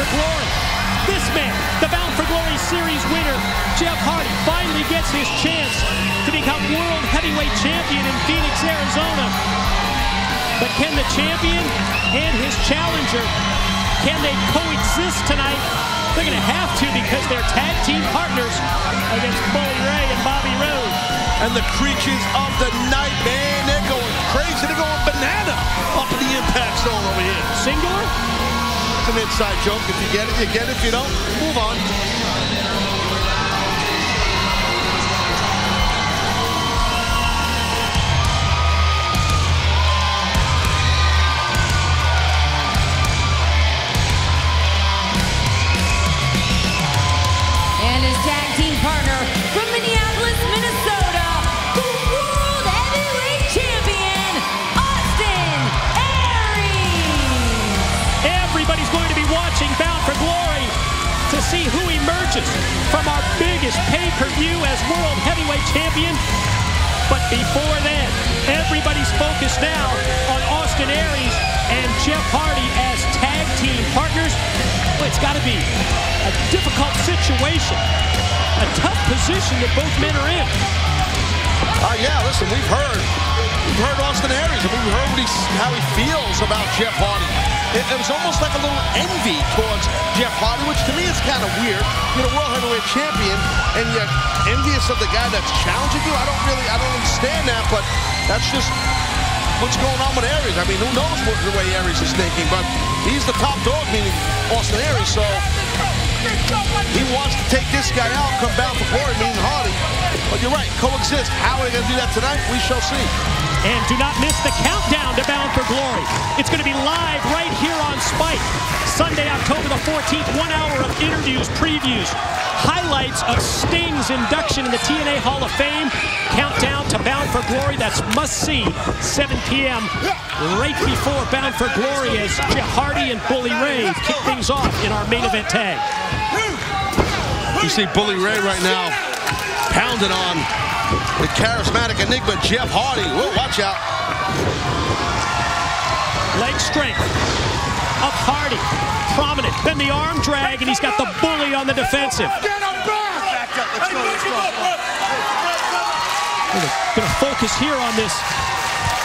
for Glory. This man, the Bound for Glory Series winner, Jeff Hardy, finally gets his chance to become World Heavyweight Champion in Phoenix, Arizona. But can the champion and his challenger, can they coexist tonight? They're going to have to, because they're tag team partners against Bully Ray and Bobby Roode. And the creatures of the night, man, they're going crazy. They're going banana up in the impact zone over here. Singular? It's an inside joke. If you get it, you get it. If you don't, move on. And his tag team partner from Minneapolis, Minnesota, the World Heavyweight Champion, Austin Aries. Everybody's going to be watching Bound for Glory to see who emerges from our biggest pay-per-view as World Heavyweight Champion. But before then, everybody's focused now on Austin Aries and Jeff Hardy as tag team partners. Well, it's got to be a difficult situation, a tough position that both men are in. Yeah, listen, we've heard Austin Aries. I mean, we've heard how he feels about Jeff Hardy. It was almost like a little envy towards Jeff Hardy, which to me is kind of weird. You're a World Heavyweight Champion, and you're envious of the guy that's challenging you. I don't understand that, but that's just what's going on with Aries. I mean, who knows the way Aries is thinking, but he's the top dog, meaning Austin Aries, so he wants to take this guy out, come Bound for Glory, meaning Hardy. But you're right, coexist. How are they going to do that tonight? We shall see. And do not miss the countdown to Bound for Glory. It's going to be live right here on Spike. Sunday, October the 14th, 1 hour of interviews, previews, highlights of Sting's induction in the TNA Hall of Fame. Countdown to Bound for Glory. That's must-see, 7 p.m. right before Bound for Glory as Jeff Hardy and Bully Ray kick things off in our main event tag. You see Bully Ray right now pounding on the charismatic enigma Jeff Hardy. Whoa, watch out. Leg strength of Hardy, prominent. Then the arm drag, and he's got the Bully on the defensive. Get him back! Let's go, let's go. Going to focus here on this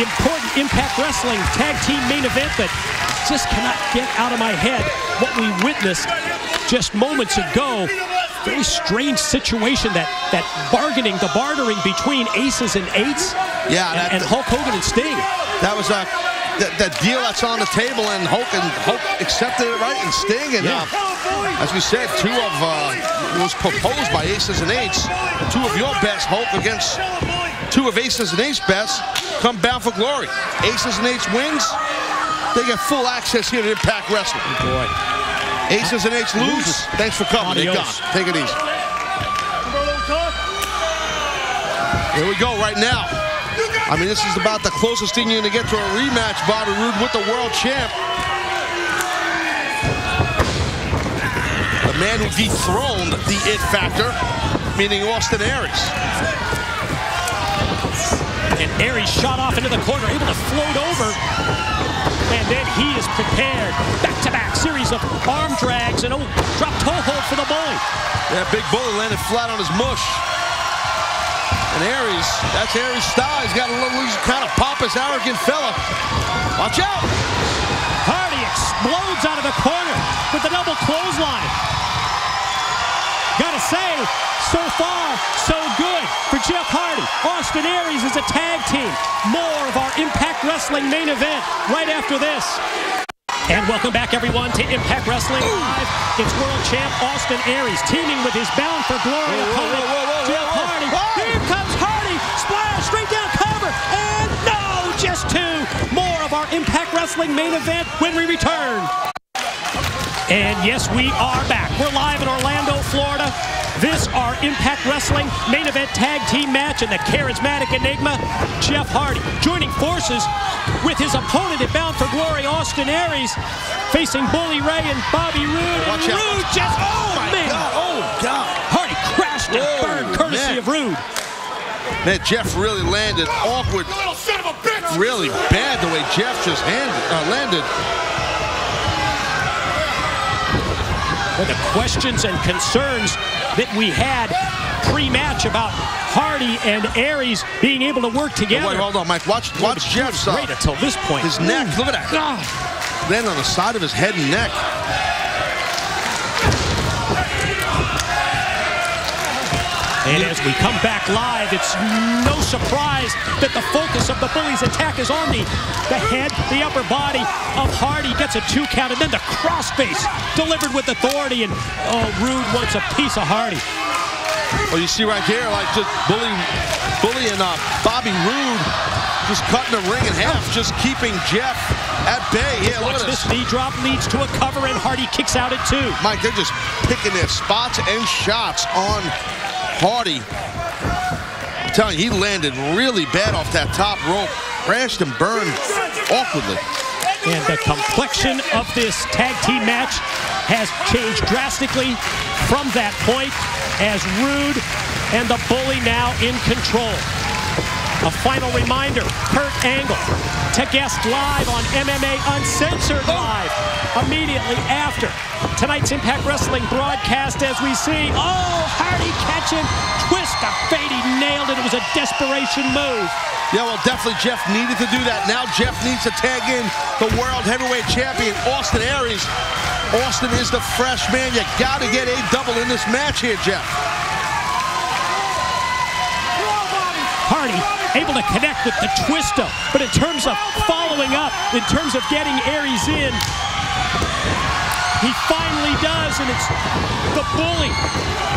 important Impact Wrestling tag team main event that just cannot get out of my head what we witnessed just moments ago. Very strange situation, that bartering between aces and eights. Yeah, and Hulk Hogan and Sting. That was that deal that's on the table, and Hulk accepted it, right? And Sting, and as we said, it was proposed by aces and eights. Two of your best, Hulk, against two of aces and eights best, come Bound for Glory. Aces and eights wins, they get full access here to Impact Wrestling. Oh boy. Aces and eights lose. Thanks for coming. They're gone. Take it easy. Here we go right now. I mean, this is about the closest thing you're going to get to a rematch, Bobby Roode, with the world champ. The man who dethroned the It Factor, meaning Austin Aries. And Aries shot off into the corner, able to float over. And then he is prepared. Back-to-back series of arm drags and drop toe hold for the Bully. Yeah, big Bully landed flat on his mush. And Aries, that's Aries' style. He's got a little kind of pompous, arrogant fella. Watch out! Hardy explodes out of the corner with the double clothesline. Gotta say, so far, so good for Jeff Hardy. Austin Aries is a tag team. More of our Impact Wrestling main event right after this. And welcome back, everyone, to Impact Wrestling Live. It's world champ Austin Aries teaming with his Bound for Glory opponent, Jeff Hardy. Here comes Hardy. Splash, straight down cover. And no, just two. More of our Impact Wrestling main event when we return. And yes, we are back. We're live in Orlando, Florida. This our Impact Wrestling main event tag team match, and the charismatic enigma, Jeff Hardy, joining forces with his opponent at Bound for Glory, Austin Aries, facing Bully Ray and Bobby Roode. And Roode just, oh man! Oh God! Hardy crashed and burned, courtesy of Roode. Man, Jeff really landed awkward. Really bad the way Jeff just landed. Well, the questions and concerns that we had pre-match about Hardy and Aries being able to work together. Wait, hold on, Mike. Watch Jeff's great until this point. His neck. Look at that. Then on the side of his head and neck. And as we come back live, it's no surprise that the focus of the Bullies' attack is on the head, the upper body of Hardy. Gets a 2 count, and then the crossface delivered with authority. And Rude wants a piece of Hardy. Well, you see right there, like just Bully and Bobby Roode just cutting the ring in half, just keeping Jeff at bay. Yeah, look at this. Knee drop leads to a cover, and Hardy kicks out at 2. Mike, they're just picking their spots and shots on Hardy. I'm telling you, he landed really bad off that top rope. Crashed and burned awkwardly. And the complexion of this tag team match has changed drastically from that point as Rude and the Bully now in control. A final reminder, Kurt Angle to guest live on MMA Uncensored Live immediately after tonight's Impact Wrestling broadcast as we see, Hardy catching, twist of fate, he nailed it. It was a desperation move. Yeah, well, definitely Jeff needed to do that. Now Jeff needs to tag in the World Heavyweight Champion, Austin Aries. Austin is the fresh man. You got to get a double in this match here, Jeff. Hardy able to connect with the twister, but in terms of following up, in terms of getting Aries in, he finally does, and it's the Bully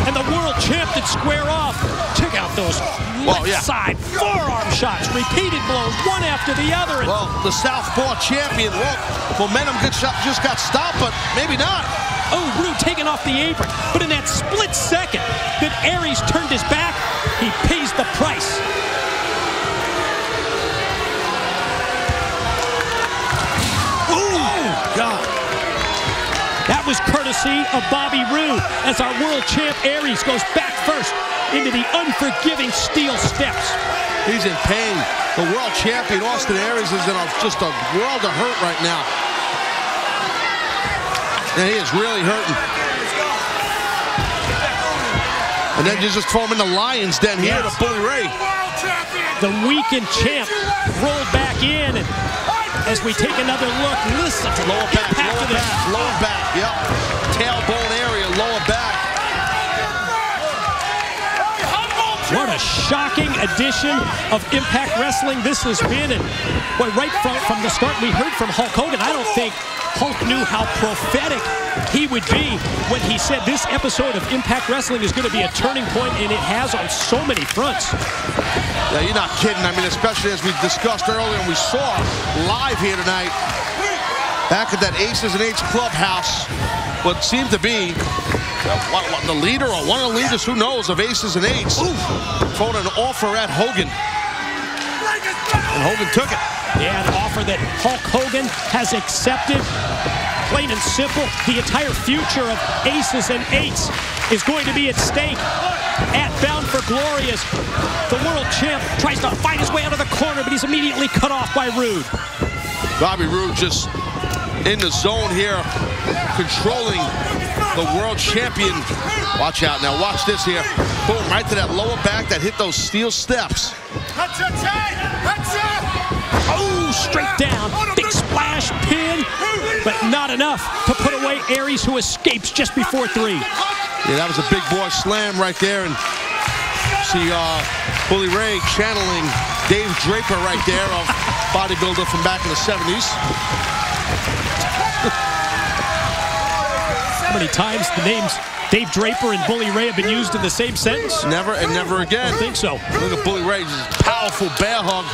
and the world champ that square off. Check out those left side forearm shots, repeated blows, one after the other. Well, the Southpaw champion, look, momentum just got stopped, but maybe not. Rude taking off the apron, but in that split second that Aries turned his back, he pays the price. God. That was courtesy of Bobby Roode as our world champ Aries goes back first into the unforgiving steel steps. He's in pain. The world champion Austin Aries is in just a world of hurt right now. And he is really hurting. And then you just throw him in the lion's den here to Bully Ray. The weakened champ rolled back in, and as we take another look, listen to lower back, yep. Tailbone area, lower back. What a shocking edition of Impact Wrestling this has been. And boy, right from the start, we heard from Hulk Hogan. I don't think Hulk knew how prophetic he would be when he said this episode of Impact Wrestling is going to be a turning point, and it has on so many fronts. Yeah, you're not kidding. I mean, especially as we discussed earlier and we saw live here tonight, back at that Aces and Eights clubhouse, what seemed to be the leader or one of the leaders, who knows, of Aces and Eights, thrown an offer at Hogan. And Hogan took it. Yeah, an offer that Hulk Hogan has accepted. Plain and simple, the entire future of Aces and Eights is going to be at stake at Bound for Glory as the world champ tries to fight his way out of the corner, but he's immediately cut off by Rude. Bobby Roode just in the zone here, controlling the world champion. Watch out now, watch this here. Boom, right to that lower back that hit those steel steps. Straight down, big splash, pin, but not enough to put away Aries, who escapes just before 3. Yeah, that was a big boy slam right there, and see Bully Ray channeling Dave Draper right there, a bodybuilder from back in the 70s. How many times the names Dave Draper and Bully Ray have been used in the same sentence? Never and never again. I don't think so. Look at Bully Ray, just powerful bear hug.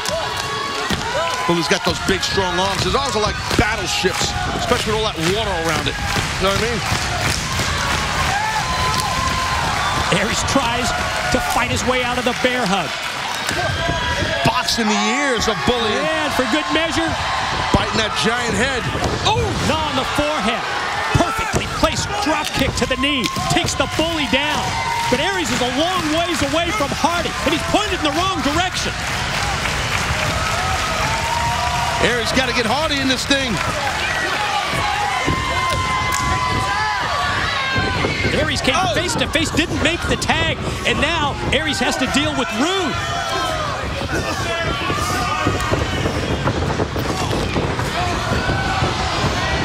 Bully's got those big, strong arms. His arms are like battleships, especially with all that water around it. You know what I mean? Aries tries to fight his way out of the bear hug. Boxing the ears of Bully. And for good measure, biting that giant head. Gnaw on the forehead. Perfectly placed drop kick to the knee. Takes the Bully down. But Aries is a long ways away from Hardy, and he's pointed in the wrong direction. Aries got to get Hardy in this thing. Aries came face to face, didn't make the tag, and now Aries has to deal with Rude.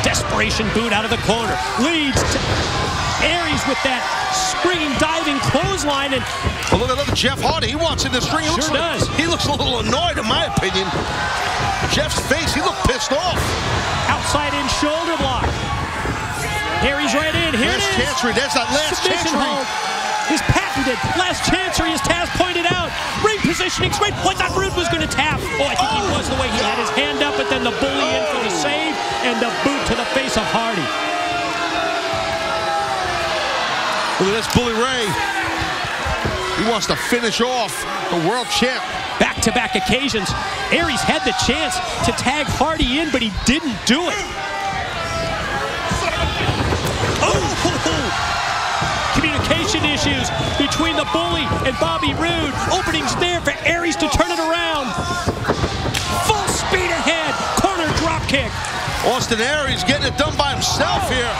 Desperation boot out of the corner. Leads to Aries with that springing, diving clothesline. And well, look at Jeff Hardy. He wants in this ring. Sure does. He looks a little annoyed, in my opinion. Jeff's face, he looked pissed off. Outside in shoulder block. Aries right in. Here last it is. Chancery. There's that last Submission Chancery. hold is patented. Last Chancery, as Taz pointed out. Ring positioning straight. I thought Rude was going to tap. Oh, I think he was, the way he had his hand up, but then the bully in for the save and the boot to the face of Hardy. Look at this, Bully Ray. He wants to finish off the world champ. Back-to-back occasions. Aries had the chance to tag Hardy in, but he didn't do it. Communication issues between the Bully and Bobby Roode. Openings there for Aries to turn it around. Full speed ahead. Corner drop kick. Austin Aries getting it done by himself here.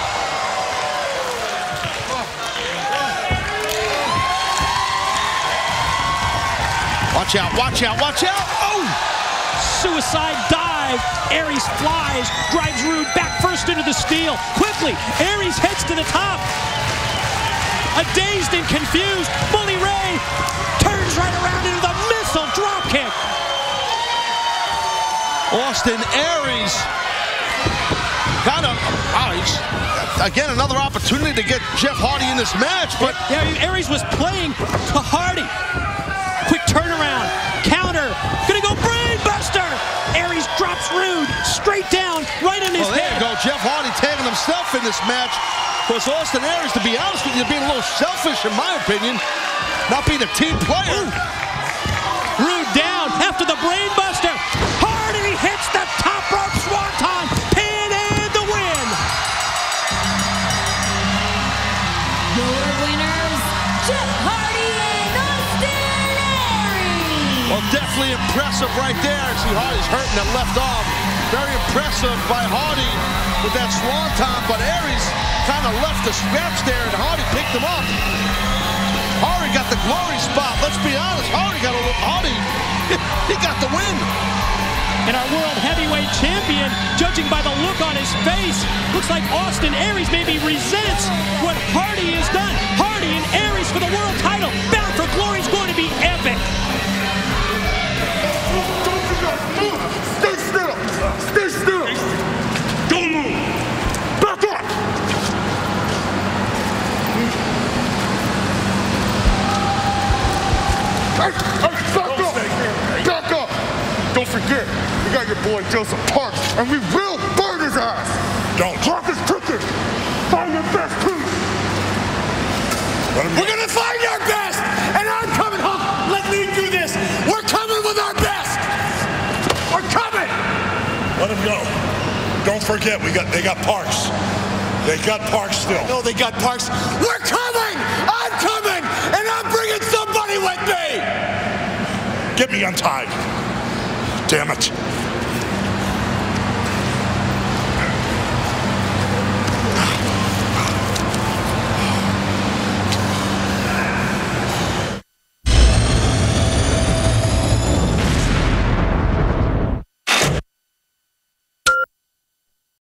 Watch out, watch out, watch out. Oh! Suicide dive. Aries flies, drives Rude back first into the steel. Quickly, Aries heads to the top. A dazed and confused Bully Ray turns right around into the missile drop kick. Austin Aries kind of, again, another opportunity to get Jeff Hardy in this match, but yeah, Aries was playing to Hardy. Quick turnaround, counter, gonna go brain buster. Aries drops Rude straight down, right on his there head. you go, Jeff Hardy tagging himself in this match. Because Austin Aries, to be honest with you, being a little selfish in my opinion, not being a team player. Rude down after the brain buster. Hardy hits the top rope swanton, pin and the win. Your winners, Jeff Hardy and Austin Aries. Well, definitely impressive right there. See, Hardy's hurting that left arm. Very impressive by Hardy with that swanton, but Aries kind of left the scraps there, and Hardy picked him up. Hardy got the glory spot. Let's be honest, Hardy he got the win. And our world heavyweight champion, judging by the look on his face, looks like Austin Aries maybe resents what Hardy has done. Hardy and Aries for the world title. Bound for Glory is going to be epic. Stay still. Stay still. Don't move. Back up. Hey, back up. Back up. Don't forget, we got your boy Joseph Parks, and we will burn his ass. Don't. Clock is ticking. Find your best piece. We're gonna find our best, and I'm coming home. Let me do this. We're coming with our best. We're coming. Let him go. Don't forget, they got Parks. They got Parks still. No, they got Parks. We're coming. I'm coming, and I'm bringing somebody with me. Get me untied. Damn it.